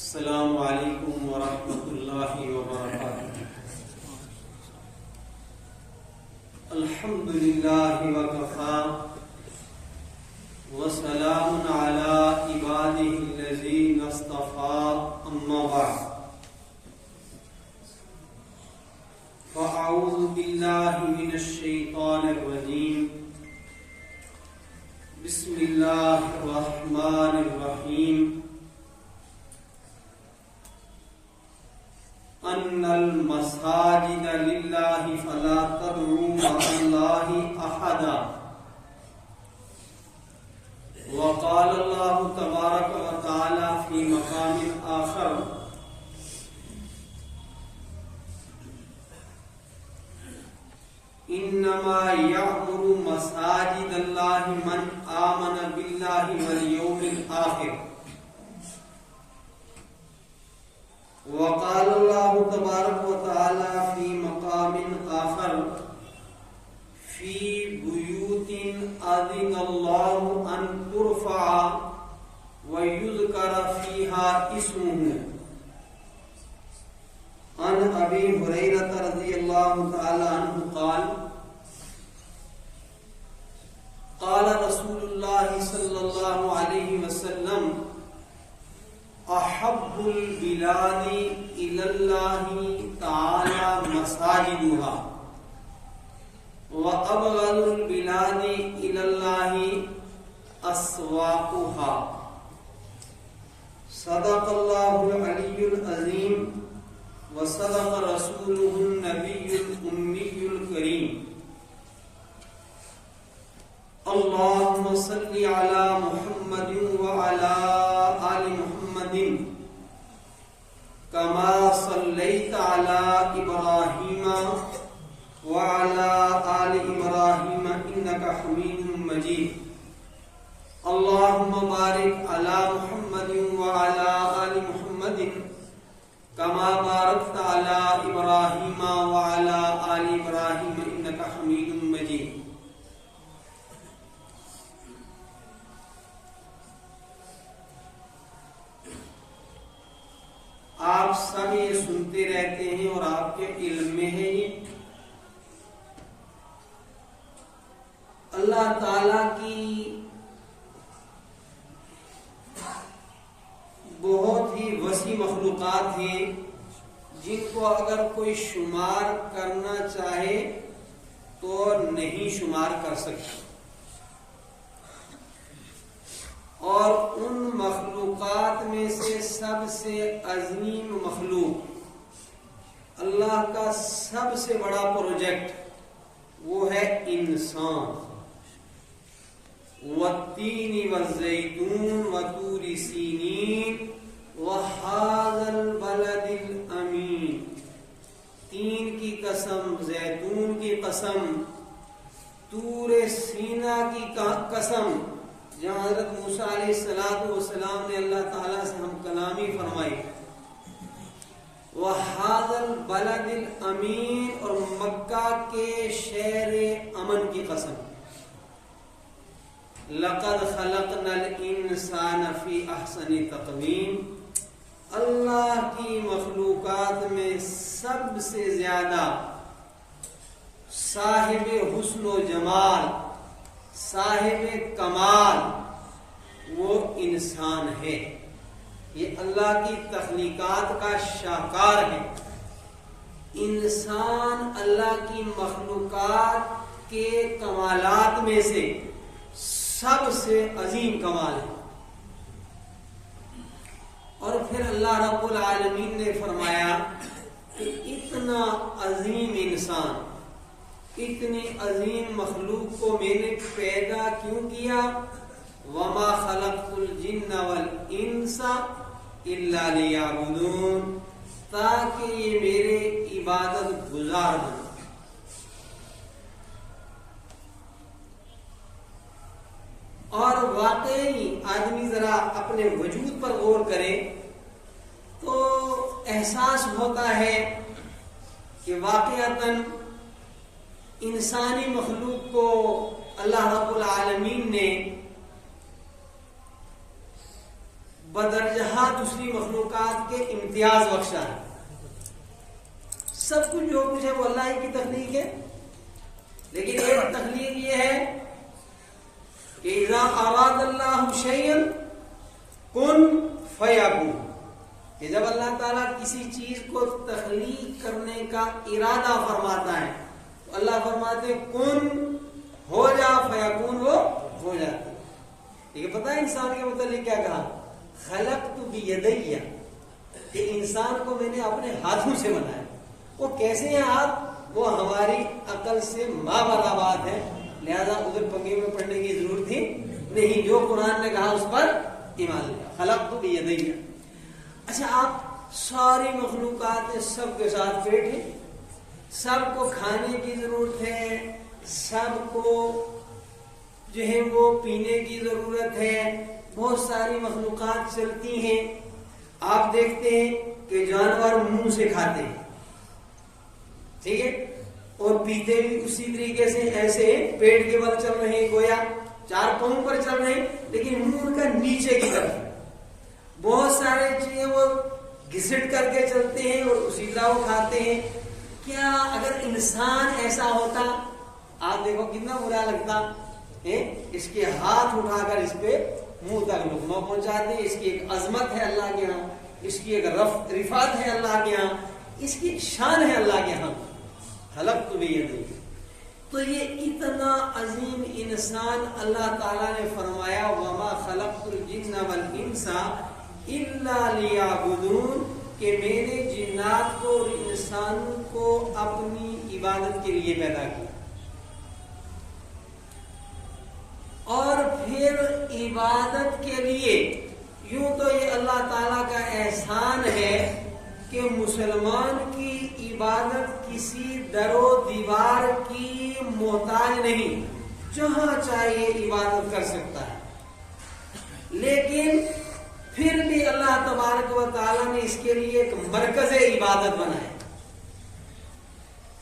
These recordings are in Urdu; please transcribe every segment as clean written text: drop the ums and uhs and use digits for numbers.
السلام علیکم ورحمۃ اللہ وبرکاتہ۔ الحمد للہ وکفی وسلام علی عبادہ الذین اصطفی، اما بعد فاعوذ باللہ من الشیطان الرجیم، بسم اللہ الرحمن الرحیم۔ ان المساجد للہ فلا تدعوا مع اللہ احدا، وقال اللہ تبارک وتعالی فی مقام آخر، انما یعمر مساجد اللہ من آمن باللہ والیوم الآخر، وقال اللہ تبارک وتعالی فی مقام آخر، فی بیوت اذن اللہ ان ترفع ویذکر فیہا اسمہ۔ عن ابی ہریرہ رضی اللہ تعالی عنہ قال قال رسول اللہ صلی اللہ علیہ وسلم، احب البلاد الی اللہ تعالی مساجدها وابغض البلاد الی اللہ اسواقها۔ صدق اللہ العلی العظیم وصدق رسولہ النبی الأمی الکریم۔ اللہم صل علی محمد وعلی آل محمد کما صلیت علی ابراہیم وعلی آل ابراہیم انک حمید مجید۔ اللہم بارک علی محمد وعلی آل محمد کما بارکت علی ابراہیم وعلی آل ابراہیم انک حمید مجید۔ آپ سب یہ سنتے رہتے ہیں اور آپ کے علم میں ہے، یہ اللہ تعالی کی بہت ہی وسیع مخلوقات ہیں جن کو اگر کوئی شمار کرنا چاہے تو نہیں شمار کر سکتا، اور ان مخلوقات میں سے سب سے عظیم مخلوق، اللہ کا سب سے بڑا پروجیکٹ وہ ہے انسان۔ والتین والزیتون وطور سینین وہذا البلد الامین۔ تین کی قسم، زیتون کی قسم، طور سینا کی قسم، جہاں حضرت موسیٰ علیہ السلام نے اللہ تعالیٰ سے ہم کلامی فرمائی، وَهَذَا الْبَلَدِ الْأَمِينَ، اور مکہ کے شہر امن کی قسم، لَقَدْ خَلَقْنَا الْإِنسَانَ فِي أَحْسَنِ تَقْوِيمٍ۔ اللہ کی مخلوقات میں سب سے زیادہ صاحب حسن و جمال، صاحب کمال وہ انسان ہے۔ یہ اللہ کی تخلیقات کا شاہکار ہے۔ انسان اللہ کی مخلوقات کے کمالات میں سے سب سے عظیم کمال ہے۔ اور پھر اللہ رب العالمین نے فرمایا کہ اتنا عظیم انسان، اتنی عظیم مخلوق کو میں نے پیدا کیوں کیا؟ وَمَا خَلَقْتُ الْجِنَّ وَالْإِنسَ إِلَّا لِيَعْبُدُونَ، تاکہ یہ میرے عبادت گزار بنیں۔ اور واقعی آدمی ذرا اپنے وجود پر غور کرے تو احساس ہوتا ہے کہ واقعتاً انسانی مخلوق کو اللہ رب العالمین نے بدرجہ دوسری مخلوقات کے امتیاز بخشا ہے. سب کچھ جو کچھ ہے وہ اللہ ہی کی تخلیق ہے، لیکن ایک تخلیق یہ ہے کہ اذا اراد اللہ شیئا کن فیکون، کہ جب اللہ تعالیٰ کسی چیز کو تخلیق کرنے کا ارادہ فرماتا ہے تو اللہ فرماتے ہیں کن ہو جا، فیکون وہ ہو جاتا ہے. لیکن پتہ ہے انسان کے متعلق کیا کہا؟ خلقت بیدی، کہ انسان کو میں نے اپنے ہاتھوں سے بنایا. وہ کیسے ہیں ہاتھ؟ وہ ہماری عقل سے مابرابر ہے، لہذا ادھر پنگے میں پڑھنے کی ضرورت ہی نہیں. جو قرآن نے کہا اس پر ایمان لیا. خلقت بیدی. اچھا، آپ ساری مخلوقات ہیں، سب کے ساتھ پیٹ ہے، سب کو کھانے کی ضرورت ہے، سب کو جو ہے وہ پینے کی ضرورت ہے، بہت ساری مخلوقات چلتی ہیں. آپ دیکھتے ہیں کہ جانور منہ سے کھاتے ہیں، ٹھیک ہے، اور پیتے بھی اسی طریقے سے، ایسے پیٹ کے بل چل رہے ہیں، گویا چار پاؤں پر چل رہے ہیں، لیکن منہ ان کا نیچے کی طرف. بہت سارے چیزیں وہ گھسٹ کر کے چلتے ہیں اور اسی طرح وہ کھاتے ہیں. کیا اگر انسان ایسا ہوتا، آپ دیکھو کتنا برا لگتا ہے. اس کے ہاتھ اٹھا کر اس پہ منہ تک لقمہ پہنچاتے ہیں. اس کی ایک عظمت ہے اللہ کے ہاں، اس کی ایک رفعت ہے اللہ کے ہاں، اس کی ایک شان ہے اللہ کے ہاں. خلقت بیدی. تو یہ اتنا عظیم انسان اللہ تعالیٰ نے فرمایا وما خلقت الجن والانس الا لیعبدون، کہ میں نے جنات کو اور انسانوں کو اپنی عبادت کے لیے پیدا کیا. اور پھر عبادت کے لیے، یوں تو یہ اللہ تعالیٰ کا احسان ہے کہ مسلمان کی عبادت کسی در و دیوار کی محتاج نہیں، جہاں چاہیے عبادت کر سکتا ہے. لیکن پھر بھی اللہ تبارک و تعالیٰ نے اس کے لیے ایک مرکز عبادت بنایا.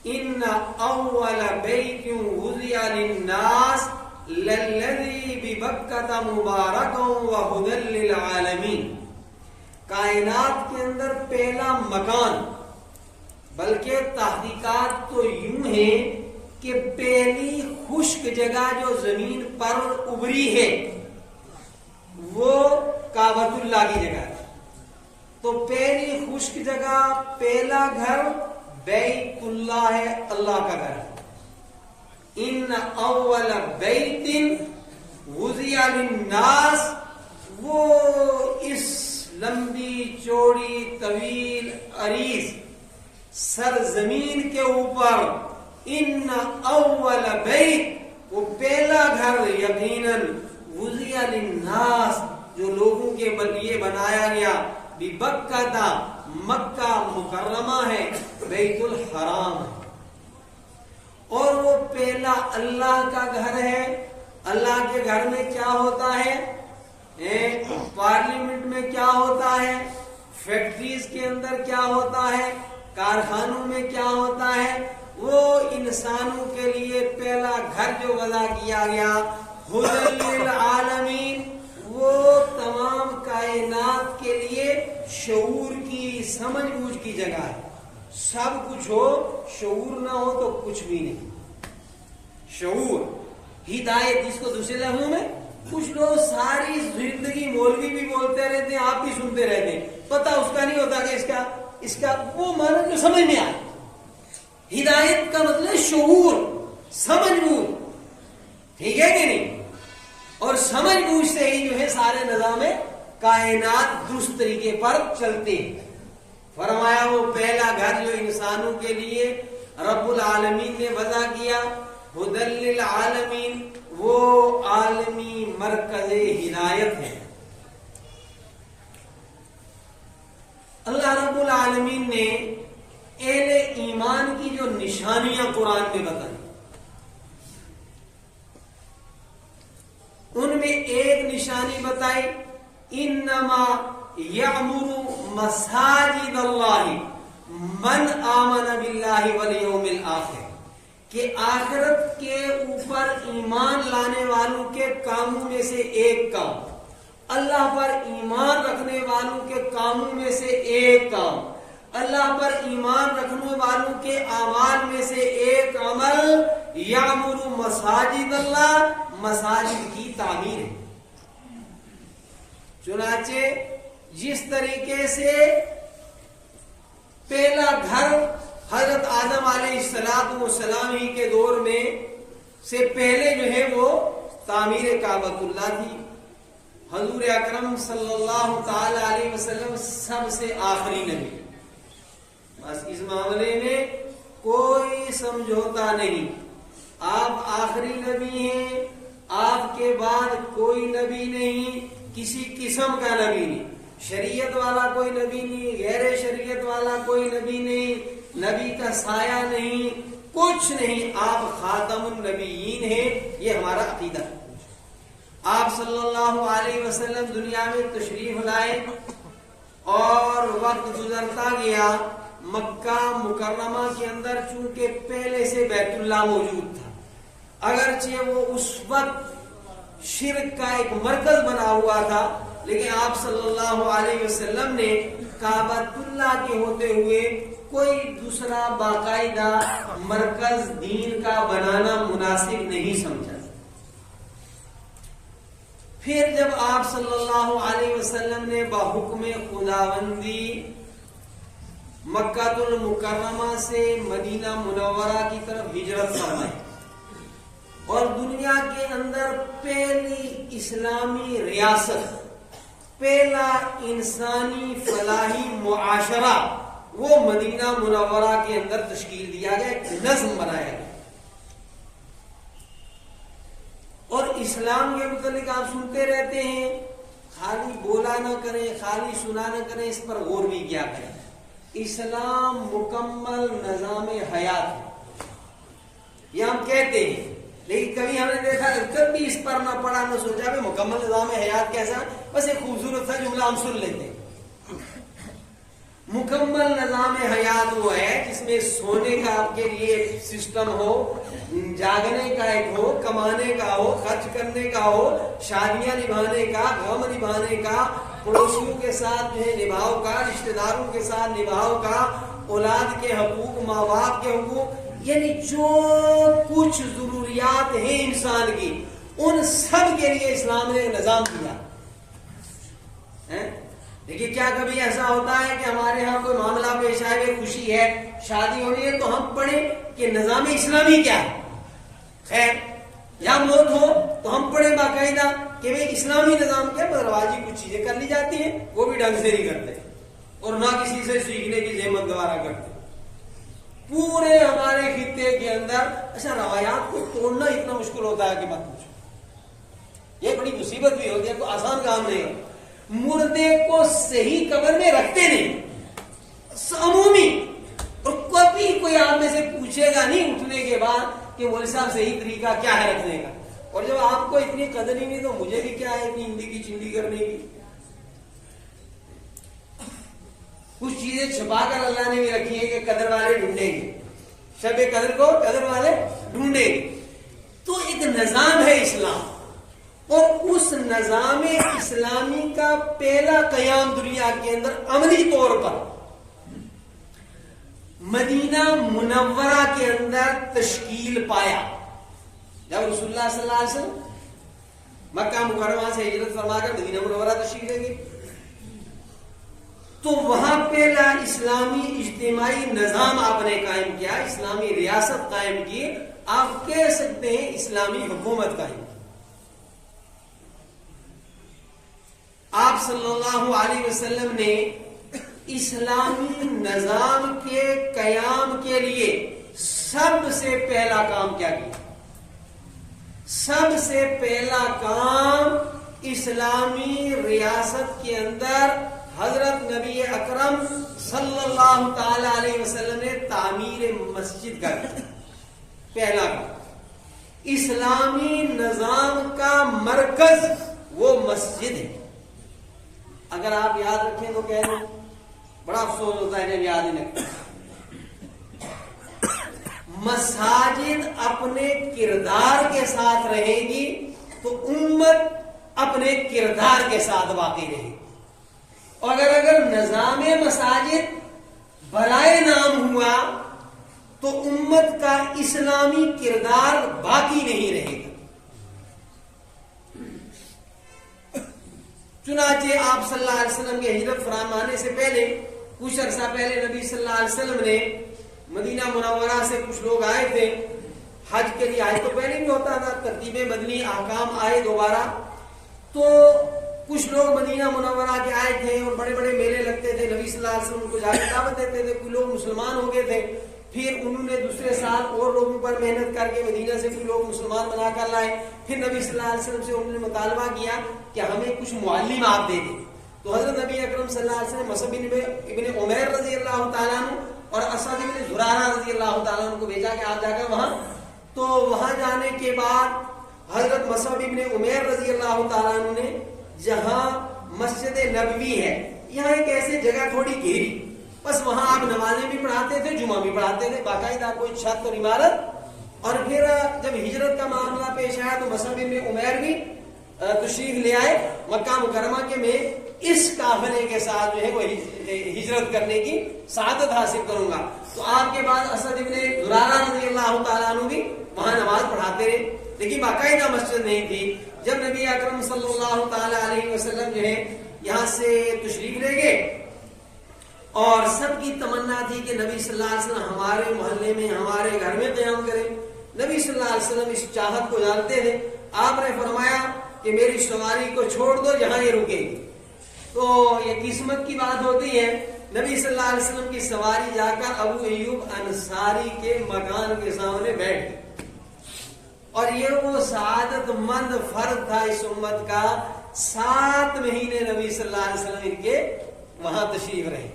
ان اول بیت وضع للناس للذی ببکۃ مبارکا وہدی للعالمین. کائنات کے اندر پہلا مکان، بلکہ تحقیقات تو یوں ہیں کہ پہلی خشک جگہ جو زمین پر ابری ہے وہ کعبۃ اللہ کی جگہ ہے. تو پہلی خشک جگہ، پہلا گھر بیت اللہ ہے، اللہ کا گھر ہے. ان اول بیت وضع للناس، وہ اس لمبی چوڑی طویل عریض سرزمین کے اوپر، ان اول بیت، وہ پہلا گھر یقیناً وضع للناس، جو لوگوں کے لیے بنایا گیا، ببکۃ، مکہ مکرمہ ہے، بیت الحرام ہے. اور وہ پہلا اللہ کا گھر ہے. اللہ کے گھر میں کیا ہوتا ہے؟ پارلیمنٹ میں کیا ہوتا ہے؟ فیکٹریز کے اندر کیا ہوتا ہے؟ کارخانوں میں کیا ہوتا ہے؟ وہ انسانوں کے لیے پہلا گھر جو وضع کیا گیا، ہدی للعالمین، وہ تمام کائنات کے لیے شعور کی، سمجھ بوجھ کی جگہ ہے. سب کچھ ہو، شعور نہ ہو تو کچھ بھی نہیں. شعور، ہدایت، جس کو دوسرے لفظوں میں کچھ لوگ ساری زندگی مولوی بھی بولتے رہتے ہیں، آپ بھی سنتے رہتے ہیں، پتہ اس کا نہیں ہوتا کہ اس کا وہ معنی جو سمجھ میں آئے. ہدایت کا مطلب شعور، سمجھ بوجھ، ٹھیک ہے کہ نہیں؟ اور سمجھ بوجھ سے ہی جو ہے سارے نظام کائنات درست طریقے پر چلتے ہیں. فرمایا وہ پہلا گھر جو انسانوں کے لیے رب العالمین نے وضع کیا، ہدی للعالمین، وہ عالمی مرکز ہدایت ہے. اللہ رب العالمین نے اہل ایمان کی جو نشانیاں قرآن میں بتائیں، ان میں ایک نشانی بتائی، انما یعمر مساجد اللہ من آمن باللہ والیوم الآخر، کہ آخرت کے اوپر ایمان لانے والوں کے کاموں میں سے ایک کام، اللہ پر ایمان رکھنے والوں کے کاموں میں سے ایک کام، اللہ پر ایمان رکھنے والوں کے اعمال میں سے ایک عمل یعمر مساجد اللہ، مساجد کی تعمیر ہے۔ چنانچہ جس طریقے سے پہلا گھر حضرت آدم علیہ السلام ہی کے دور میں سے پہلے جو ہے وہ تعمیر کعبۃ اللہ تھی۔ حضور اکرم صلی اللہ تعالی علیہ وسلم سب سے آخری نبی، بس اس معاملے میں کوئی سمجھوتا نہیں۔ آپ آخری نبی ہیں، آپ کے بعد کوئی نبی نہیں، کسی قسم کا نبی نہیں، شریعت والا کوئی نبی نہیں، غیر شریعت والا کوئی نبی نہیں، نبی کا سایہ نہیں، کچھ نہیں، آپ خاتم النبیین ہیں، یہ ہمارا عقیدہ ہے۔ آپ صلی اللہ علیہ وسلم دنیا میں تشریف لائے اور وقت گزرتا گیا، مکہ مکرمہ کے اندر چونکہ پہلے سے بیت اللہ موجود تھا، اگرچہ وہ اس وقت شرک کا ایک مرکز بنا ہوا تھا، لیکن آپ صلی اللہ علیہ وسلم نے کعبۃ اللہ کے ہوتے ہوئے کوئی دوسرا باقاعدہ مرکز دین کا بنانا مناسب نہیں سمجھا۔ پھر جب آپ صلی اللہ علیہ وسلم نے بحکم خداوندی مکہ المکرمہ سے مدینہ منورہ کی طرف ہجرت فرمائی اور دنیا کے اندر پہلی اسلامی ریاست، پہلا انسانی فلاحی معاشرہ وہ مدینہ منورہ کے اندر تشکیل دیا گیا، ایک نظم بنایا گیا۔ اور اسلام کے متعلق آپ سنتے رہتے ہیں، خالی بولا نہ کریں، خالی سنا نہ کریں، اس پر غور بھی کیا کریں۔ اسلام مکمل نظام حیات ہے، یہ ہم کہتے ہیں، لیکن کبھی ہم نے دیکھا کبھی اس پر نہ پڑھا نہ سوچا کہ مکمل نظام حیات کیسا، بس ایک خوبصورت سا جملہ ہم سن لیتے ہیں۔ مکمل نظام حیات وہ ہے جس میں سونے کا آپ کے لیے ایک سسٹم ہو، جاگنے کا ایک ہو، کمانے کا ہو، خرچ کرنے کا ہو، شادیاں نبھانے کا، غم نبھانے کا، پڑوسیوں کے ساتھ جو ہے نبھاؤ کا، رشتہ داروں کے ساتھ نبھاؤ کا، اولاد کے حقوق، ماں باپ کے حقوق، یعنی جو کچھ ضروریات ہیں انسان کی، ان سب کے لیے اسلام نے نظام دیا۔ دیکھیے کیا کبھی ایسا ہوتا ہے کہ ہمارے ہاں کوئی معاملہ پیش آئے، خوشی ہے، شادی ہونی ہے، تو ہم پڑھیں کہ نظام اسلامی کیا ہے؟ خیر، یا موت ہو تو ہم پڑھیں باقاعدہ کہ بھئی اسلامی نظام کیا، رواجی کچھ چیزیں کر لی جاتی ہیں، وہ بھی ڈھنگ سے نہیں کرتے اور نہ کسی سے سیکھنے کی زحمت گوارا کرتے۔ پورے ہمارے خطے کے اندر اچھا روایات کو توڑنا اتنا مشکل ہوتا ہے کہ مت پوچھو، یہ بڑی مصیبت بھی ہوتی ہے، کوئی آسان کام نہیں ہے۔ مردے کو صحیح قبر میں رکھتے نہیں عمومی، اور کبھی کوئی آپ میں سے پوچھے گا نہیں اٹھنے کے بعد کہ مولوی صاحب صحیح طریقہ کیا ہے رکھنے کا، اور جب آپ کو اتنی قدر ہی نہیں تو مجھے بھی کیا ہے اتنی ہندی کی چندی کرنے کی۔ کچھ چیزیں چھپا کر اللہ نے بھی رکھی ہے کہ قدر والے ڈھونڈیں گے، شب قدر کو قدر والے ڈھونڈیں گے۔ تو ایک نظام ہے اسلام، اور اس نظام اسلامی کا پہلا قیام دنیا کے اندر عملی طور پر مدینہ منورہ کے اندر تشکیل پایا جب رسول اللہ صلی اللہ علیہ وسلم مکہ مکرمہ سے ہجرت فرما کر مدینہ منورہ تشریف لے گئے، تو وہاں پہلا اسلامی اجتماعی نظام آپ نے قائم کیا، اسلامی ریاست قائم کی، آپ کہہ سکتے ہیں اسلامی حکومت قائم کی۔ آپ صلی اللہ علیہ وسلم نے اسلامی نظام کے قیام کے لیے سب سے پہلا کام کیا کیا؟ سب سے پہلا کام اسلامی ریاست کے اندر حضرت نبی اکرم صلی اللہ تعالی علیہ وسلم نے تعمیر مسجد کا کیا۔ پہلا کام اسلامی نظام کا مرکز وہ مسجد ہے۔ اگر آپ یاد رکھیں تو کہہ دیں، بڑا افسوس ہوتا ہے جب یاد نہیں رکھتے۔ مساجد اپنے کردار کے ساتھ رہے گی تو امت اپنے کردار کے ساتھ باقی رہے. اور اگر نظام مساجد برائے نام ہوا تو امت کا اسلامی کردار باقی نہیں رہے گا. چنانچہ آپ صلی اللہ علیہ وسلم کی ہجرت فرمانے سے پہلے کچھ عرصہ پہلے نبی صلی اللہ علیہ وسلم نے مدینہ منورہ سے کچھ لوگ آئے تھے حج کے لیے. آئے تو پہلے بھی ہوتا تھا, ترتیب مدنی احکام آئے دوبارہ, تو کچھ لوگ مدینہ منورہ کے آئے تھے اور بڑے بڑے میلے لگتے تھے. نبی صلی اللہ علیہ وسلم کو جا کے دعوت دیتے تھے. کچھ لوگ مسلمان ہو گئے تھے. پھر انہوں نے دوسرے سال اور لوگوں پر محنت کر کے مدینہ سے کچھ لوگ مسلمان بنا کر لائے. پھر نبی صلی اللہ علیہ وسلم سے انہوں نے مطالبہ کیا کہ ہمیں کچھ معلم آپ دے دیں. تو حضرت نبی اکرم صلی اللہ علیہ وسلم مصعب ابن عمیر رضی اللہ تعالیٰ عنہ اور اسد ابن زرارہ رضی اللہ تعالیٰ عنہ کو بھیجا کہ آپ جا کر وہاں. تو وہاں جانے کے بعد حضرت مصعب ابن عمیر رضی اللہ تعالیٰ عنہ نے جہاں مسجد نبوی ہے, یہاں ایک ایسی جگہ تھوڑی گھیری, بس وہاں آپ نمازیں بھی پڑھاتے تھے, جمعہ بھی پڑھاتے تھے, باقاعدہ کوئی چھت اور عمارت. اور پھر جب ہجرت کا معاملہ پیش آیا تو مصعب ابن عمیر بھی تشریف لے آئے مکہ مکرمہ کے. میں اس قافلے کے ساتھ جو ہے وہ ہجرت کرنے کی سعادت حاصل کروں گا. تو آپ کے بعد اسد ابن زرارہ رضی اللہ تعالیٰ عنہ بھی وہاں نماز پڑھاتے رہے, لیکن باقاعدہ مسجد نہیں تھی. جب نبی اکرم صلی اللہ تعالی علیہ وسلم جو ہے یہاں سے تشریف لے گئے اور سب کی تمنا تھی کہ نبی صلی اللہ علیہ وسلم ہمارے محلے میں ہمارے گھر میں قیام کریں. نبی صلی اللہ علیہ وسلم اس چاہت کو جانتے تھے. آپ نے فرمایا کہ میری سواری کو چھوڑ دو جہاں یہ رکے گی. تو یہ قسمت کی بات ہوتی ہے. نبی صلی اللہ علیہ وسلم کی سواری جا کر ابو ایوب انصاری کے مکان کے سامنے بیٹھ گئی. اور یہ وہ سعادت مند فرد تھا اس امت کا, 7 مہینے نبی صلی اللہ علیہ وسلم ان کے وہاں تشریف رہے.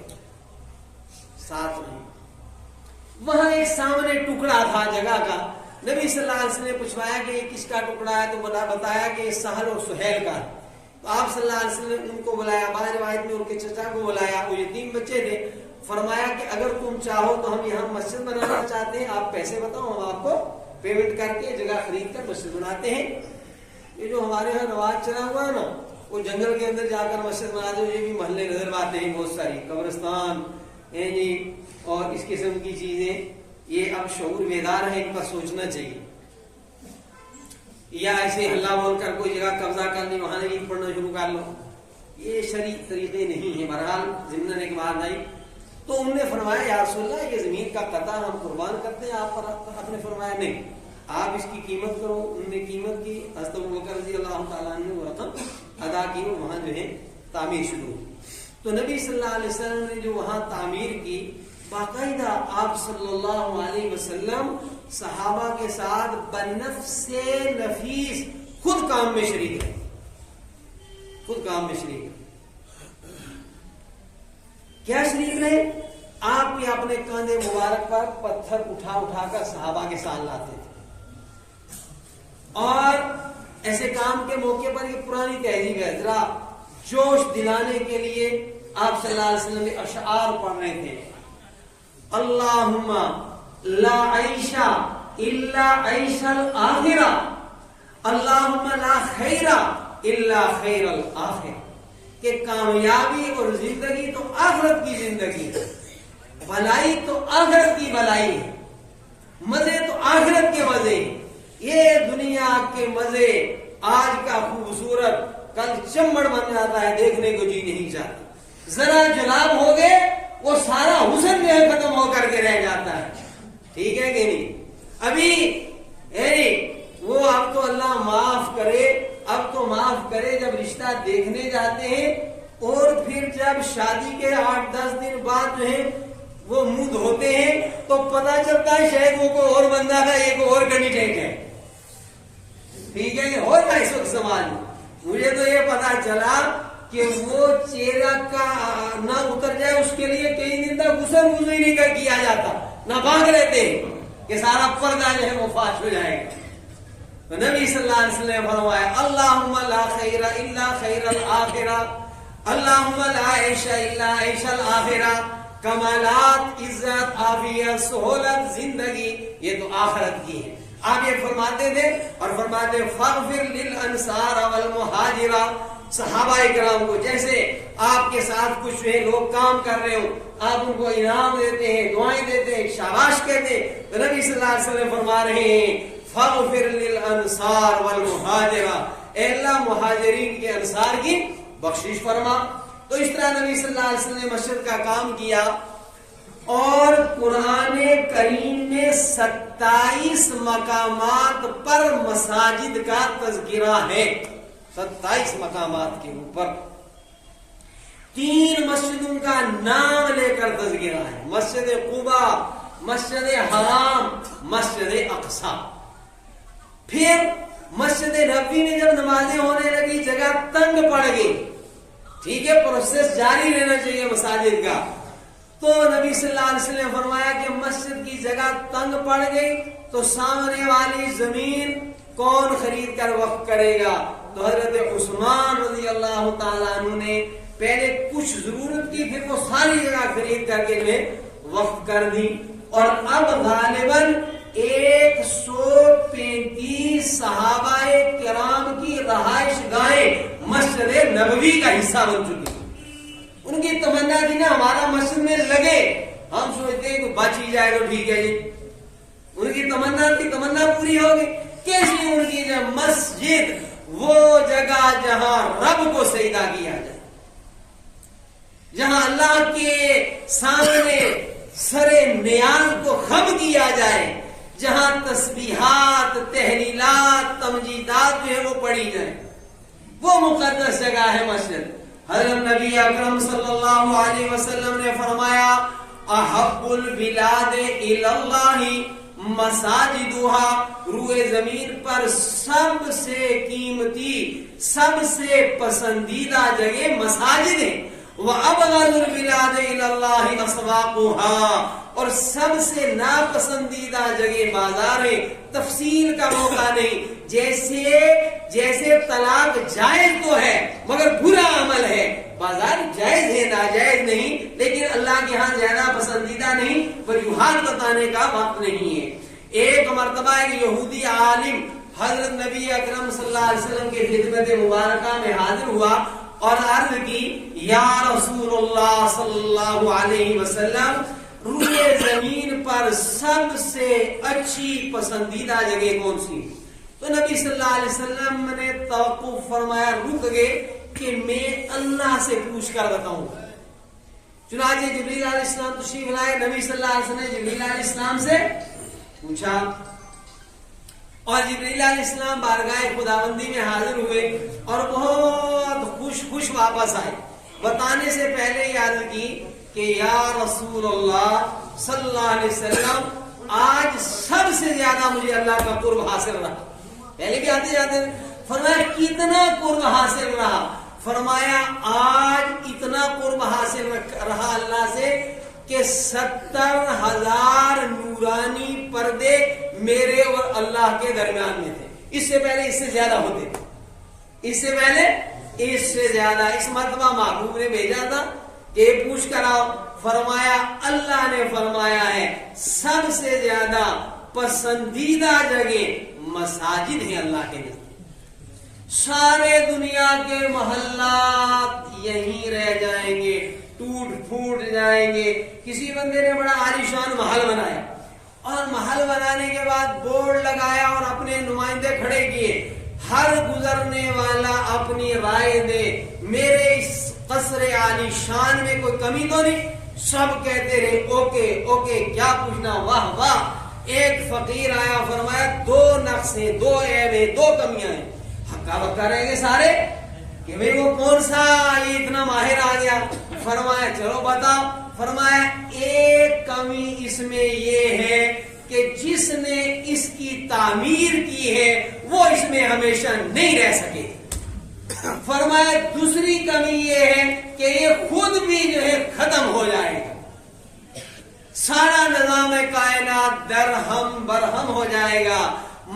7 مہینے وہاں ایک سامنے ٹکڑا تھا جگہ کا. نبی صلی اللہ علیہ وسلم نے پوچھوایا کہ یہ کس کا ٹکڑا ہے, تو بتایا کہ یہ سہل اور سہیل کا ہے. تو آپ صلی اللہ علیہ وسلم نے ان کو بلایا, بعض روایت میں ان کے چچا کو بلایا, وہ یتیم بچے تھے. فرمایا کہ اگر تم چاہو تو ہم یہاں مسجد بنانا چاہتے ہیں, آپ پیسے بتاؤ, ہم آپ کو پیمنٹ کر کے جگہ خرید کر مسجد بناتے ہیں. یہ جو ہمارے یہاں رواج چلا ہوا ہے نا, وہ جنگل کے اندر جا کر مسجد بنا دو, یہ بھی محلے نظر آتے ہیں بہت ساری, قبرستان جی اور اس قسم کی چیزیں. یہ اب شعور بیدار ہے, ان پر سوچنا چاہیے. یا ایسے ہلا بول کر کوئی جگہ قبضہ کر لی, وہاں نہیں پڑھنا شروع کر لو, یہ شرعی طریقے نہیں ہیں. بہرحال ضمن ایک بات آئی تو انہوں نے فرمایا یا رسول اللہ یہ زمین کا قطع ہم قربان کرتے ہیں آپ پر. آپ نے فرمایا نہیں, آپ اس کی قیمت کرو. انہوں نے قیمت کی, حضرت ابوبکر رضی اللہ تعالیٰ عنہ نے وہ رقم ادا کی, وہاں جو ہے تعمیر شروع ہوئی. تو نبی صلی اللہ علیہ وسلم نے جو وہاں تعمیر کی, باقاعدہ آپ صلی اللہ علیہ وسلم صحابہ کے ساتھ بنفس نفیس خود کام میں شریک رہے. خود کام میں شریک رہے. کیا شریک رہے؟ آپ بھی اپنے کاندھے مبارک پر پتھر اٹھا اٹھا کر صحابہ کے ساتھ لاتے تھے. اور ایسے کام کے موقع پر یہ پرانی تہذیب ہے, ذرا جوش دلانے کے لیے آپ صلی اللہ علیہ وسلم نے اشعار پڑھ رہے تھے. اللہم لا عیش الا عیش الآخرہ, اللہم لا خیر الا خیر الآخرہ, کہ کامیابی اور زندگی تو آخرت کی زندگی ہے, بھلائی تو آخرت کی بھلائی ہے, مزے تو آخرت کے مزے. یہ دنیا کے مزے آج کا خوبصورت کل چمڑ بن جاتا ہے, دیکھنے کو جی نہیں چاہتا. ذرا جلاب ہو گئے وہ سارا حسن جو ہے ختم ہو کر کے رہ جاتا ہے. ٹھیک ہے کہ نہیں؟ ابھی وہ اب تو اللہ معاف کرے, اب تو معاف کرے, جب رشتہ دیکھنے جاتے ہیں اور پھر جب شادی کے 8-10 دن بعد جو ہے وہ منہ دھوتے ہیں تو پتا چلتا ہے شاید وہ کوئی اور بندہ ہے, یہ کوئی اور کینڈیڈیٹ ہے. ٹھیک ہے کہ ہوتا ہے اس وقت سماج میں. مجھے تو یہ پتا چلا کہ وہ چہرہ کا نہ اتر جائے اس کے لیے کئی دن تک غسل وضو ہی نہیں کیا جاتا, نہ بھاگ رہتے کہ سارا پردہ جو ہے وہ فاش ہو جائے گا. تو نبی صلی اللہ علیہ وسلم نے فرمایا اللہم لا خیر الا خیر الآخرہ, اللہم لا عیش الا عیش الآخرہ. کمالات, عزت, عافیت, سہولت, زندگی یہ تو آخرت کی ہے. آپ یہ فرماتے تھے اور فرماتے فاغفر للانصار والمہاجرہ، صحابہ کرام کو جیسے آپ کے ساتھ کچھ لوگ کام کر رہے ہو، آپ ان کو انعام دیتے ہیں، دعائیں دیتے ہیں، شاباش کہتے ہیں، تو نبی صلی اللہ علیہ وسلم فرما رہے ہیں فاغفر للانصار والمہاجرہ، اے اللہ مہاجرین کے انصار کی بخشش فرما۔ تو اس طرح نبی صلی اللہ علیہ وسلم نے مسجد کا کام کیا، اور قرآن کریم میں 27 مقامات پر مساجد کا تذکرہ ہے، 27 مقامات کے اوپر 3 مسجدوں کا نام لے کر تذکرہ ہے، مسجد قبا، مسجد حرام، مسجد اقصی۔ پھر مسجد نبوی میں جب نمازیں ہونے لگی جگہ تنگ پڑ گئی، ٹھیک ہے، پروسیس جاری رہنا چاہیے مساجد کا، تو نبی صلی اللہ علیہ وسلم نے فرمایا کہ مسجد کی جگہ تنگ پڑ گئی تو سامنے والی زمین کون خرید کر وقف کرے گا؟ تو حضرت عثمان رضی اللہ تعالیٰ عنہ نے پہلے کچھ ضرورت کی، پھر وہ ساری جگہ خرید کر کے وقف کر دی، اور اب غالباً 135 صحابہ کرام کی رہائش گاہیں مسجد نبوی کا حصہ بن چکی۔ ان کی تمنا تھی نا ہمارا مسجد میں لگے، ہم سوچتے ہیں کہ بچ ہی جائے تو ٹھیک ہے جی، ان کی تمنا تھی، تمنا پوری ہوگی کیسے؟ ان کی جو مسجد وہ جگہ جہاں رب کو سجدہ کیا جائے، جہاں اللہ کے سامنے سر نیاز کو خم کیا جائے، جہاں تسبیحات، تحلیلات، تمجیدات جو ہے وہ پڑھی جائیں، وہ مقدس جگہ ہے مسجد۔ حضرت نبی اکرم صلی اللہ علیہ وسلم نے فرمایا احب البلاد الی اللہ مساجدها، روئے زمین پر سب سے قیمتی، سب سے پسندیدہ جگہ مساجد ہیں، وَأَبْغَضُ الْبِلَادِ إِلَى اللَّهِ أَسْوَاقُهَا، اور سب سے ناپسندیدہ جگہ بازار ہے۔ تفصیل کا موقع نہیں، جیسے طلاق جائز تو ہے مگر برا عمل ہے، بازار جائز ہے ناجائز نہیں، لیکن اللہ کے ہاں زیادہ پسندیدہ نہیں، وجوہات بتانے کا وقت نہیں ہے۔ ایک مرتبہ ایک یہودی عالم حضرت نبی اکرم صلی اللہ علیہ وسلم کی خدمت مبارکہ میں حاضر ہوا اور عرض کی یا رسول اللہ صلی اللہ علیہ وسلم، روئے زمین پر سب سے اچھی پسندیدہ جگہ کون سی؟ تو نبی صلی اللہ علیہ وسلم نے توقف فرمایا، رک گئے کہ میں اللہ سے پوچھ کر بتاؤں۔ چنانچہ جبریل علیہ السلام تشریف لائے، نبی صلی اللہ علیہ وسلم نے جبریل علیہ السلام سے پوچھا، اور جبریل علیہ السلام بارگاہ خداوندی میں حاضر ہوئے اور بہت خوش واپس آئے، بتانے سے پہلے یہ عرض کی کہ یا رسول اللہ صلی اللہ علیہ وسلم، آج سب سے زیادہ مجھے اللہ کا قرب حاصل رہا۔ پہلے بھی آتے جاتے ہیں، فرمایا کتنا قرب حاصل رہا؟ فرمایا آج اتنا قرب حاصل رہا اللہ سے کہ 70,000 نورانی پردے میرے اور اللہ کے درمیان میں تھے۔ اس سے پہلے اس سے زیادہ ہوتے تھے، اس سے پہلے اس سے زیادہ۔ اس مرتبہ محبوب نے بھیجا تھا کہ پوچھ کر آؤ، فرمایا اللہ نے فرمایا ہے سب سے زیادہ پسندیدہ جگہ مساجد ہیں اللہ کے نزدیک۔ سارے دنیا کے محلات یہیں رہ جائیں گے، ٹوٹ پھوٹ جائیں گے۔ کسی بندے نے بڑا عالیشان محل بنایا اور محل بنانے کے بعد بورڈ لگایا اور اپنے نمائندے کھڑے کیے، ہر گزرنے والا اپنی رائے دے، میرے اس قصر عالی شان میں کوئی کمی تو نہیں؟ سب کہتے رہے اوکے اوکے، کیا پوچھنا، واہ واہ۔ ایک فقیر آیا، فرمایا 2 نقص ہیں، 2 عیب ہیں، 2 کمیاں ہیں۔ ہکا بکا رہ گئے سارے کہ بھئی وہ کون سا یہ اتنا ماہر آ گیا؟ فرمایا چلو بتاؤ۔ فرمایا ایک کمی اس میں یہ ہے کہ جس نے اس کی تعمیر کی ہے وہ اس میں ہمیشہ نہیں رہ سکے۔ فرمایا دوسری کمی یہ ہے کہ یہ خود بھی جو ہے ختم ہو جائے گا، سارا نظام کائنات درہم برہم ہو جائے گا۔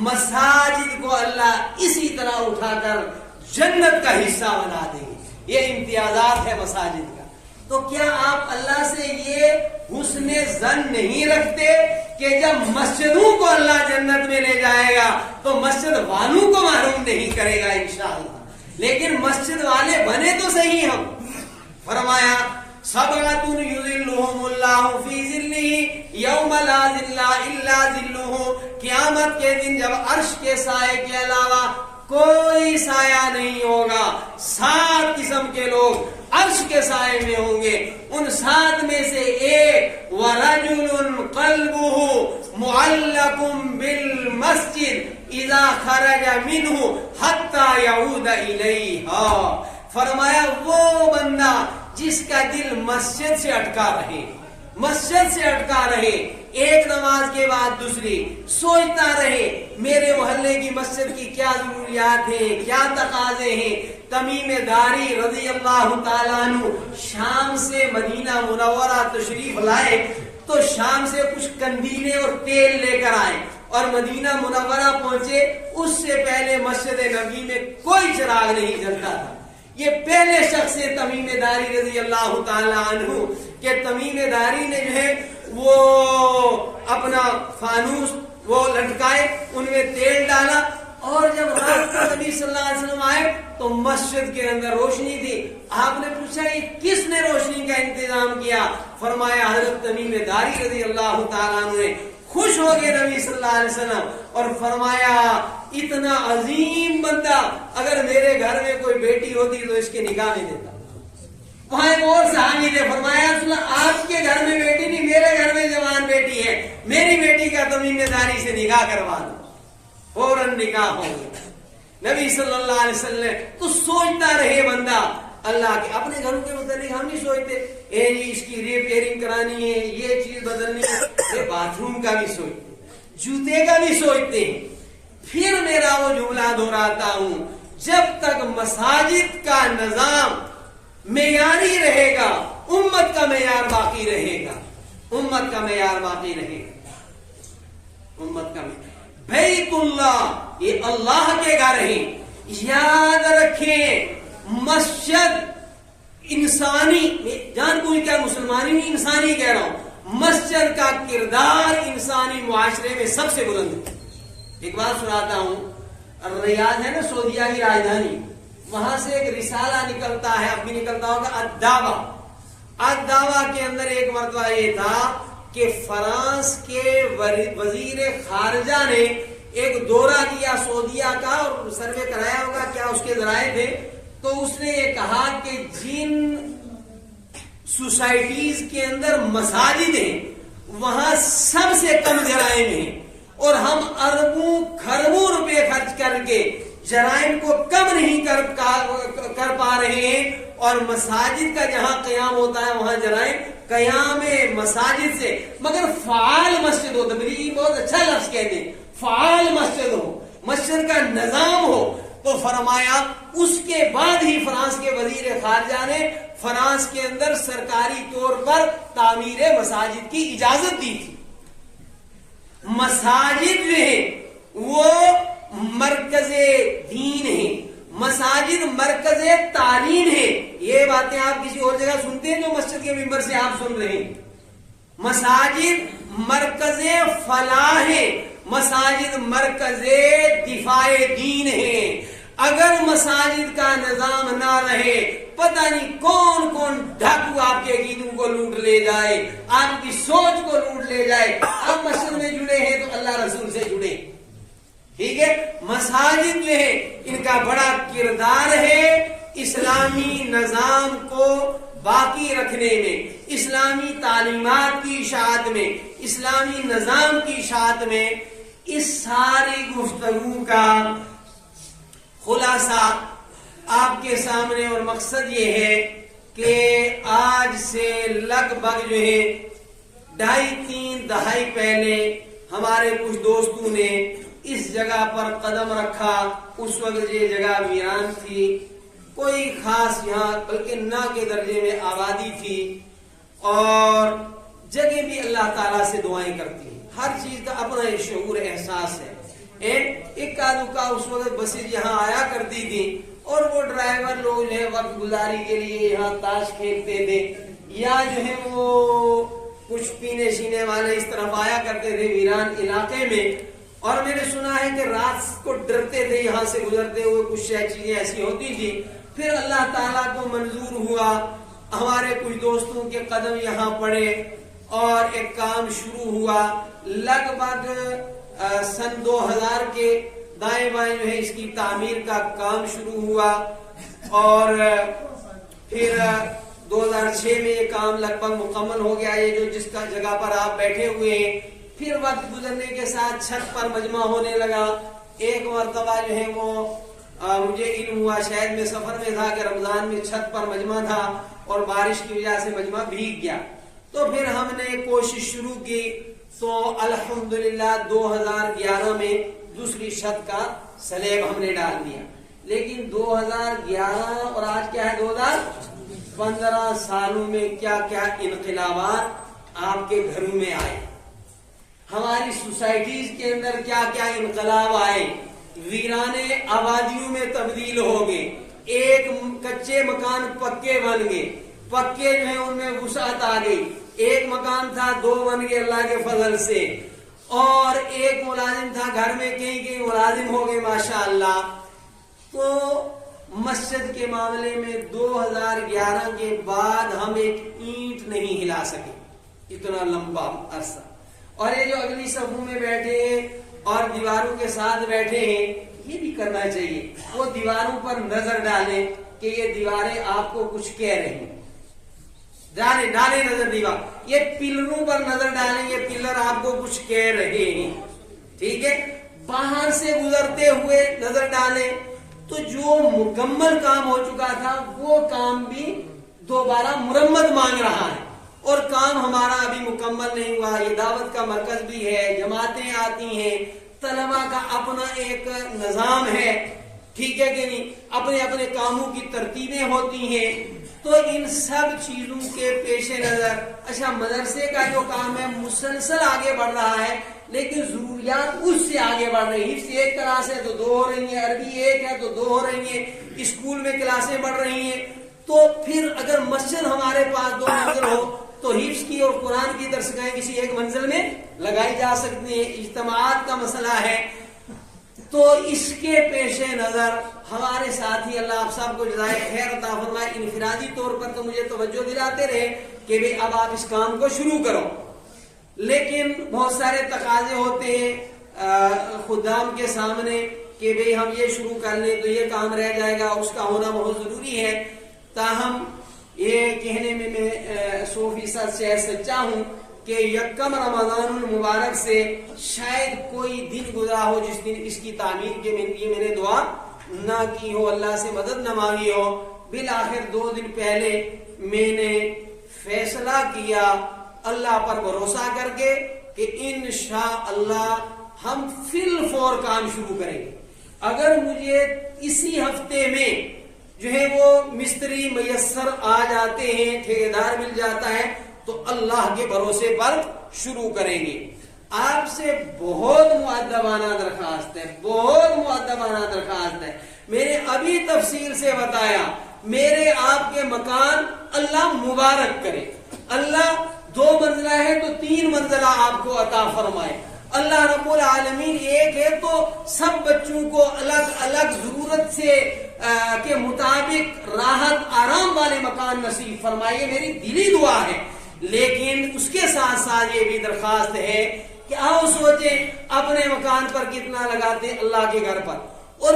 مساجد کو اللہ اسی طرح اٹھا کر جنت کا حصہ بنا دے گی۔ یہ امتیازات ہے مساجد کا۔ تو تو کیا آپ اللہ سے یہ حسن ظن نہیں رکھتے کہ جب مسجدوں کو اللہ جنت میں لے جائے گا تو مسجد والوں کو محروم نہیں کرے گا انشاءاللہ؟ لیکن مسجد والے بنے تو صحیح ہم. فرمایا سبعۃ یظلھم اللہ فی ظلہ یوم لا ظل الا ظلہ، قیامت کے دن جب عرش کے سائے کے علاوہ کوئی سایہ نہیں ہوگا، 7 قسم کے لوگ عرش کے سائے میں ہوں گے. ان 7 میں سے ایک وَرَجُلٌ قَلْبُهُ مُعَلَّقٌ بِالْمَسْجِدِ اِذَا خَرَجَ مِنْهُ حَتَّى يَعُودَ إِلَيْهَا. فرمایا وہ بندہ جس کا دل مسجد سے اٹکا رہے، مسجد سے اٹکا رہے، ایک نماز کے بعد دوسری سوچتا رہے میرے محلے کی مسجد کی کیا ضروریات ہیں، کیا تقاضے ہیں. تمیم داری رضی اللہ تعالیٰ عنہ شام سے مدینہ منورہ تشریف لائے تو شام سے کچھ قندیلیں اور تیل لے کر آئے اور مدینہ منورہ پہنچے. اس سے پہلے مسجد نبوی میں کوئی چراغ نہیں جلتا تھا. یہ پہلے شخص ہے تمیم داری رضی اللہ تعالیٰ عنہ کہ تمیم داری نے جو ہے وہ اپنا فانوس وہ لٹکائے، ان میں تیل ڈالا، اور جب رات کو نبی صلی اللہ علیہ وسلم آئے تو مسجد کے اندر روشنی تھی. آپ نے پوچھا یہ کس نے روشنی کا انتظام کیا؟ فرمایا حضرت تمیم داری رضی اللہ تعالیٰ عنہ نے. خوش ہو گئے نبی صلی اللہ علیہ وسلم اور فرمایا اتنا عظیم بندہ اگر میرے گھر میں کوئی بیٹی ہوتی تو اس کے نکاح میں دیتا. وہاں ایک اور صحابی تھے، فرمایا آپ کے گھر میں بیٹی نہیں، میرے گھر میں جوان بیٹی ہے، میری بیٹی کا تمیم داری سے نکاح کروا دو. فوراً نکاح ہو گیا. نبی صلی اللہ علیہ وسلم تو سوچتا رہے بندہ اللہ کے. اپنے گھروں کے متعلق ہم نہیں سوچتے جی اس کی ریپیئرنگ کرانی ہے، یہ چیز بدلنی ہے، باتھ روم کا بھی سوچتے، جوتے کا بھی سوچتے ہیں. پھر میرا وہ جملہ دہراتا ہوں، جب تک مساجد کا نظام معیاری رہے گا امت کا معیار باقی رہے گا، امت کا معیار باقی رہے گا. امت کا معیار بیت اللہ یہ اللہ کے گھر ہیں. یاد رکھیں مسجد انسانی، جان کوئی کیا مسلمانی نہیں انسانی کہہ رہا ہوں، مسجد کا کردار انسانی معاشرے میں سب سے بلند ہے. ایک بات سناتا ہوں، ریاض ہے نا سعودیہ کی راجدھانی، وہاں سے ایک رسالہ نکلتا ہے، اب بھی نکلتا ہوگا، الدعوہ. الدعوہ کے اندر ایک مرتبہ یہ تھا کہ فرانس کے وزیر خارجہ نے ایک دورہ کیا سعودیہ کا اور سروے کرایا ہوگا کیا اس کے ذرائع تھے. تو اس نے یہ کہا کہ جن سوسائٹیز کے اندر مساجد ہیں وہاں سب سے کم جرائم ہیں، اور ہم اربوں کھربوں روپے خرچ کر کے جرائم کو کم نہیں کر پا رہے ہیں. اور مساجد کا جہاں قیام ہوتا ہے وہاں جرائم قیام مساجد سے، مگر فعال مسجد ہو، تبلیغی بہت اچھا لفظ کہتے ہیں، فعال مسجد ہو، مسجد کا نظام ہو. تو فرمایا اس کے بعد ہی فرانس کے وزیر خارجہ نے فرانس کے اندر سرکاری طور پر تعمیر مساجد کی اجازت دی تھی. مساجد جو ہے وہ مرکز دین ہے، مساجد مرکز تعلیم ہے. یہ باتیں آپ کسی اور جگہ سنتے ہیں جو مسجد کے ممبر سے آپ سن رہے ہیں. مساجد مرکز فلاح ہے، مساجد مرکز دفاع دین ہے. اگر مساجد کا نظام نہ رہے پتہ نہیں کون کون ڈاکو آپ کے عقیدوں کو لوٹ لے جائے، آپ کی سوچ کو لوٹ لے جائے. آپ مسجد میں جڑے ہیں تو اللہ رسول سے جڑے، ٹھیک ہے. مساجد جو ہے ان کا بڑا کردار ہے اسلامی نظام کو باقی رکھنے میں، اسلامی تعلیمات کی اشاعت میں، اسلامی نظام کی اشاعت میں. اس ساری گفتگو کا خلاصہ آپ کے سامنے اور مقصد یہ ہے کہ آج سے لگ بھگ جو ہے 2.5-3 دہائی پہلے ہمارے کچھ دوستوں نے اس جگہ پر قدم رکھا. اس وقت یہ جگہ ویران تھی، کوئی خاص یہاں بلکہ نہ کے درجے میں آبادی تھی، اور جگہ بھی اللہ تعالیٰ سے دعائیں کرتی ہیں. ہر چیز کا اپنا ایک شعور احساس ہے. ایک کا اس وقت بسیں یہاں آیا کرتی تھی اور وہ ڈرائیور لوگ وقت گزاری کے لیے یہاں تاش کھیلتے تھے یا جو ہے وہ کچھ پینے شینے والے اس طرف آیا کرتے تھے ویران علاقے میں، اور میں نے سنا ہے کہ رات کو ڈرتے تھے یہاں سے گزرتے ہوئے، کچھ چیزیں ایسی ہوتی تھی. پھر اللہ تعالیٰ کو منظور ہوا، ہمارے کچھ دوستوں کے قدم یہاں پڑے اور ایک کام شروع ہوا. لگ بھگ سن 2000 کے دائیں بائیں جو ہے اس کی تعمیر کا کام شروع ہوا، اور پھر 2006 میں یہ کام لگ بھگ مکمل ہو گیا. یہ جو جس کا جگہ پر آپ بیٹھے ہوئے ہیں، پھر وقت گزرنے کے ساتھ چھت پر مجمع ہونے لگا. ایک مرتبہ جو ہے وہ مجھے علم ہوا، شاید میں سفر میں تھا، کہ رمضان میں چھت پر مجمع تھا اور بارش کی وجہ سے مجمع بھیگ گیا. تو پھر ہم نے کوشش شروع کی، تو الحمدللہ 2011 میں دوسری چھت کا سلیب ہم نے ڈال دیا. لیکن 2011 اور آج کیا ہے 2015 سالوں میں کیا کیا انقلابات آپ کے گھروں میں آئے، ہماری سوسائٹیز کے اندر کیا کیا انقلاب آئے، ویرانے آبادیوں میں تبدیل ہو گئے. ایک کچے مکان پکے بن گئے، پکے جو ہیں ان میں وسعت آ گئی. ایک مکان تھا 2 بن گئے اللہ کے فضل سے، اور ایک ملازم تھا گھر میں کئی ملازم ہو گئے ماشاءاللہ. تو مسجد کے معاملے میں 2011 کے بعد ہم ایک اینٹ نہیں ہلا سکے، اتنا لمبا عرصہ. اور یہ جو اگلی صفوں میں بیٹھے ہیں اور دیواروں کے ساتھ بیٹھے ہیں، یہ بھی کرنا چاہیے. وہ دیواروں پر نظر ڈالیں کہ یہ دیواریں آپ کو کچھ کہہ رہی ہیں، ڈالیں نظر دیوار. یہ پلروں پر نظر ڈالیں، یہ پلر آپ کو کچھ کہہ رہے ہیں. ٹھیک ہے، باہر سے گزرتے ہوئے نظر ڈالیں تو جو مکمل کام ہو چکا تھا وہ کام بھی دوبارہ مرمت مانگ رہا ہے، اور کام ہمارا ابھی مکمل نہیں ہوا. یہ دعوت کا مرکز بھی ہے، جماعتیں آتی ہیں، طلباء کا اپنا ایک نظام ہے، ٹھیک ہے کہ نہیں، اپنے اپنے کاموں کی ترتیبیں ہوتی ہیں. تو ان سب چیزوں کے پیش نظر اچھا مدرسے کا جو کام ہے مسلسل آگے بڑھ رہا ہے، لیکن ضروریات اس سے آگے بڑھ رہی ہیں. حفظ ایک کلاس ہے تو 2 ہو رہی ہیں، عربی ایک ہے تو 2 ہو رہی ہیں، اسکول میں کلاسیں بڑھ رہی ہیں. تو پھر اگر مسجد ہمارے پاس 2 منزل ہو تو حفظ کی اور قرآن کی درسگاہیں کسی ایک منزل میں لگائی جا سکتی ہیں. اجتماعات کا مسئلہ ہے. تو اس کے پیش نظر ہمارے ساتھی اللہ آپ سب کو جزائے خیر عطا فرمائے، انفرادی طور پر تو مجھے توجہ دلاتے رہے کہ بھئی اب آپ اس کام کو شروع کرو، لیکن بہت سارے تقاضے ہوتے ہیں خدام کے سامنے کہ بھئی ہم یہ شروع کر لیں تو یہ کام رہ جائے گا، اس کا ہونا بہت ضروری ہے. تاہم یہ کہنے میں 100% سے سچا ہوں کہ یکم رمضان المبارک سے شاید کوئی دن گزرا ہو جس دن اس کی تعمیر کے لیے میں نے دعا نہ کی ہو، اللہ سے مدد نہ مانگی ہو. بالآخر 2 دن پہلے میں نے فیصلہ کیا اللہ پر بھروسہ کر کے کہ انشاءاللہ ہم فی الفور کام شروع کریں گے. اگر مجھے اسی ہفتے میں جو ہے وہ مستری میسر آ جاتے ہیں، ٹھیکیدار مل جاتا ہے، تو اللہ کے بھروسے پر شروع کریں گے. آپ سے بہت مؤدبانہ درخواست ہے، بہت مؤدبانہ درخواست ہے. میں نے ابھی تفصیل سے بتایا، میرے آپ کے مکان اللہ مبارک کرے، اللہ 2 منزلہ ہے تو 3 منزلہ آپ کو عطا فرمائے. اللہ رب العالمین ایک ہے تو سب بچوں کو الگ الگ ضرورت سے کے مطابق راحت آرام والے مکان نصیب فرمائے، میری دلی دعا ہے. لیکن اس کے ساتھ ساتھ یہ بھی درخواست ہے کہ آؤ سوچیں اپنے مکان پر کتنا لگاتے ہیں اللہ کے گھر پر، اور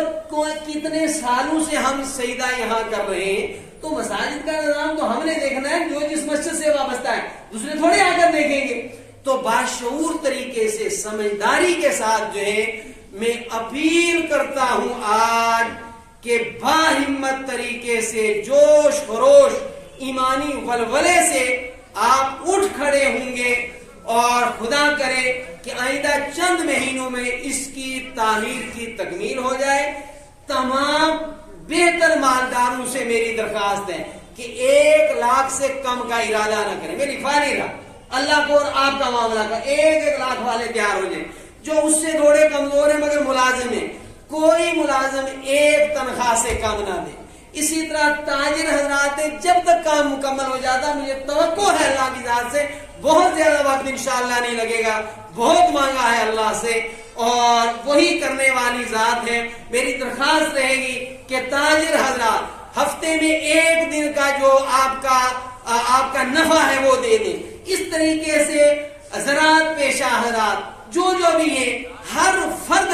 کتنے سالوں سے ہم سجدہ یہاں کر رہے ہیں. تو مساجد کا نظام تو ہم نے دیکھنا ہے، جو جس مسجد سے وابستہ ہے دوسرے تھوڑے آ کر دیکھیں گے. تو باشعور طریقے سے سمجھداری کے ساتھ جو ہے میں اپیل کرتا ہوں آج کہ باہمت طریقے سے جوش خروش ایمانی ولولے سے آپ اٹھ کھڑے ہوں گے، اور خدا کرے کہ آئندہ چند مہینوں میں اس کی تعمیر کی تکمیل ہو جائے. تمام بہتر مالداروں سے میری درخواست ہے کہ 1 لاکھ سے کم کا ارادہ نہ کریں. میری فانی رہا اللہ کو اور آپ کا معاملہ کا 1 لاکھ والے تیار ہو جائیں. جو اس سے تھوڑے کمزور ہیں مگر ملازم ہیں، کوئی ملازم 1 تنخواہ سے کم نہ دے. اسی طرح تاجر حضرات جب تک کام مکمل ہو جاتا مجھے توقع ہے اللہ کی ذات سے بہت زیادہ وقت انشاءاللہ نہیں لگے گا، بہت مانگا ہے اللہ سے اور وہی کرنے والی ذات ہے۔ میری درخواست رہے گی کہ تاجر حضرات ہفتے میں ایک دن کا جو آپ کا نفع ہے وہ دے دیں۔ اس طریقے سے زراعت پیشہ حضرات جو بھی ہیں ہر فرد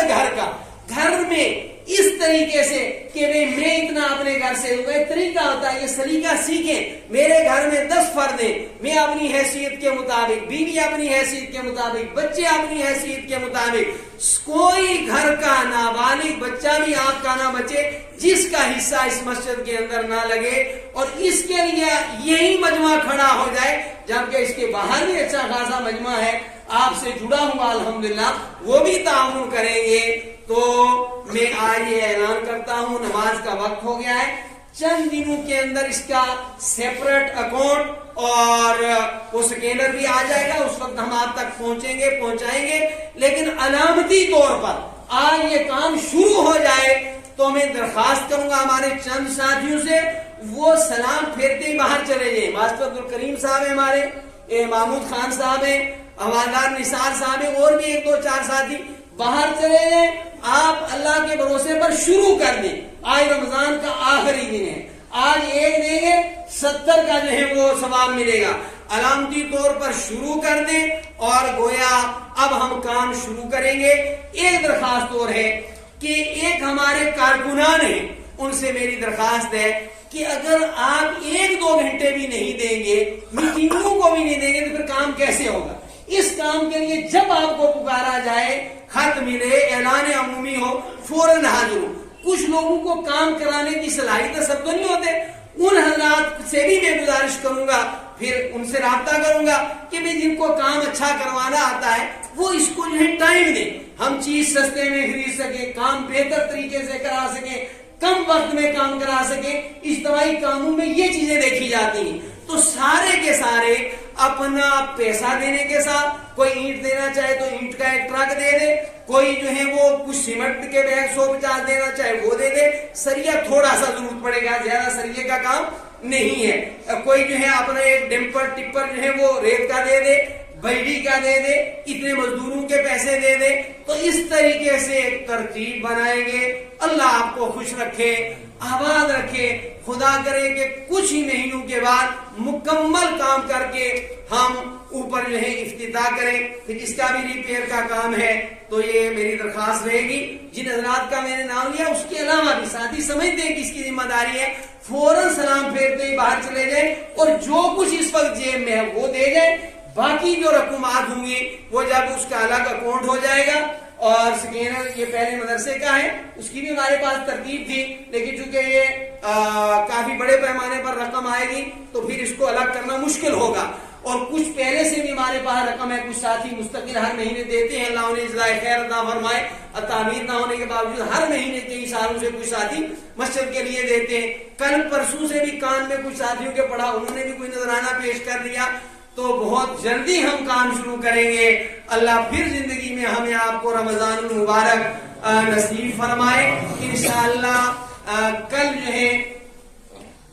گھر میں اس طریقے سے کہ میں اتنا اپنے گھر سے دوں گا، ایک طریقہ ہوتا ہے، یہ سلیقہ سیکھیں۔ میرے گھر میں 10 فرد ہیں، میں اپنی حیثیت کے مطابق، بیوی اپنی حیثیت کے مطابق، بچے اپنی حیثیت کے مطابق، کوئی گھر کا نابالغ بچہ بھی آپ کا نہ بچے جس کا حصہ اس مسجد کے اندر نہ لگے، اور اس کے لیے یہی مجمع کھڑا ہو جائے، جبکہ اس کے باہر بھی اچھا خاصا مجمع ہے، آپ سے جڑا ہوں الحمدللہ، وہ بھی تعاون کریں گے۔ تو میں آج یہ اعلان کرتا ہوں نماز کا وقت ہو گیا ہے، چند دنوں کے اندر اس کا سیپریٹ اکاؤنٹ اور وہ سکینر بھی آ جائے گا، اس وقت ہم آپ تک پہنچائیں گے، لیکن علامتی طور پر آج یہ کام شروع ہو جائے تو میں درخواست کروں گا ہمارے چند ساتھیوں سے وہ سلام پھیرتے ہی باہر چلے جائیں۔ ماسٹر عبدالکریم صاحب ہیں ہمارے، محمود خان صاحب ہیں، حوالدار نثار صاحب ہیں، اور بھی 1 2 4 ساتھی باہر چلے جائیں۔ آپ اللہ کے بھروسے پر شروع کر دیں، آج رمضان کا آخری دن ہے، آج ایک دیں گے 70 کا جو ہے وہ ثواب ملے گا۔ علامتی طور پر شروع کر دیں اور گویا اب ہم کام شروع کریں گے۔ ایک درخواست اور ہے کہ ایک ہمارے کارکنان ہیں، ان سے میری درخواست ہے کہ اگر آپ 1 2 گھنٹے بھی نہیں دیں گے، میٹنگوں کو بھی نہیں دیں گے تو پھر کام کیسے ہوگا؟ اس کام کے لیے جب آپ کو پکارا جائے، خط ملے، اعلان عمومی ہو، فوراً حاضر ہو۔ کچھ لوگوں کو کام کرانے کی صلاحیت سب تو نہیں ہوتے، ان حضرات سے بھی میں گزارش کروں گا، پھر ان سے رابطہ کروں گا کہ بھی جن کو کام اچھا کروانا آتا ہے وہ اس کو جو ہے ٹائم دیں، ہم چیز سستے میں خرید سکیں، کام بہتر طریقے سے کرا سکیں، کم وقت میں کام کرا سکیں۔ اجتماعی کاموں میں یہ چیزیں دیکھی جاتی ہیں، تو سارے کے سارے اپنا پیسہ دینے کے ساتھ، کوئی اینٹ دینا چاہے تو اینٹ کا ایک ٹرک دے دے، کوئی جو ہے وہ کچھ سیمنٹ کے بیگ 150 دینا چاہے وہ دے دے، سریا تھوڑا سا ضرورت پڑے گا، زیادہ سریے کا کام نہیں ہے، کوئی جو ہے اپنا ایک ڈمپر ٹپر جو ہے وہ ریت کا دے دے، بجلی کا دے دے، اتنے مزدوروں کے پیسے دے دے۔ تو اس طریقے سے ایک ترتیب بنائیں گے۔ اللہ آپ کو خوش رکھے، آباد رکھے، خدا کرے کہ کچھ ہی مہینوں کے بعد مکمل کام کر کے ہم اوپر جو ہے افتتاح کریں، پھر اس کا بھی ریپیئر کا کام ہے۔ تو یہ میری درخواست رہے گی، جن حضرات کا میں نے نام لیا اس کے علاوہ بھی ساتھی سمجھتے ہیں کہ اس کی ذمہ داری ہے، فوراً سلام پھیرتے ہی باہر چلے جائیں اور جو کچھ اس وقت جیب میں ہے وہ دے جائیں۔ باقی جو رقومات ہوں گی وہ جب اس کا الگ اکاؤنٹ ہو جائے گا، اور سکینر یہ پہلے مدرسے کا ہے، اس کی بھی ہمارے پاس ترتیب تھی، لیکن چونکہ یہ کافی بڑے پیمانے پر رقم آئے گی تو پھر اس کو الگ کرنا مشکل ہوگا، اور کچھ پہلے سے بھی ہمارے پاس رقم ہے، کچھ ساتھی مستقل ہر مہینے دیتے ہیں، اللہ انہیں جزائے خیر عطا فرمائے، تعمیر نہ ہونے کے باوجود ہر مہینے کئی سالوں سے کچھ ساتھی مسجد کے لیے دیتے ہیں۔ کل پرسوں سے بھی کان میں کچھ ساتھیوں کے پڑھا، انہوں نے بھی کوئی نذرانہ پیش کر دیا، تو بہت جلدی ہم کام شروع کریں گے۔ اللہ پھر زندگی میں ہمیں آپ کو رمضان المبارک نصیب فرمائے۔ انشاءاللہ کل جو ہے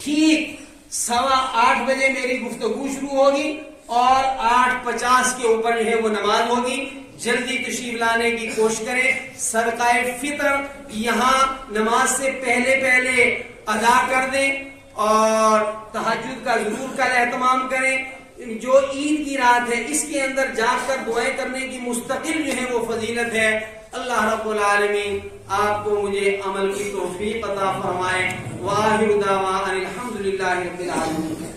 ٹھیک 8:15 بجے میری گفتگو شروع ہوگی اور 8:50 کے اوپر جو ہے وہ نماز ہوگی۔ جلدی تشریف لانے کی کوشش کریں۔ صدقہ فطر یہاں نماز سے پہلے ادا کر دیں، اور تہجد کا ضرور کل اہتمام کریں۔ جو عید کی رات ہے اس کے اندر جاگ کر دعائیں کرنے کی مستقل جو ہے وہ فضیلت ہے۔ اللہ رب العالمین آپ کو مجھے عمل کی توفیق عطا فرمائے۔ وآخر دعوانا الحمدللہ رب العالمین۔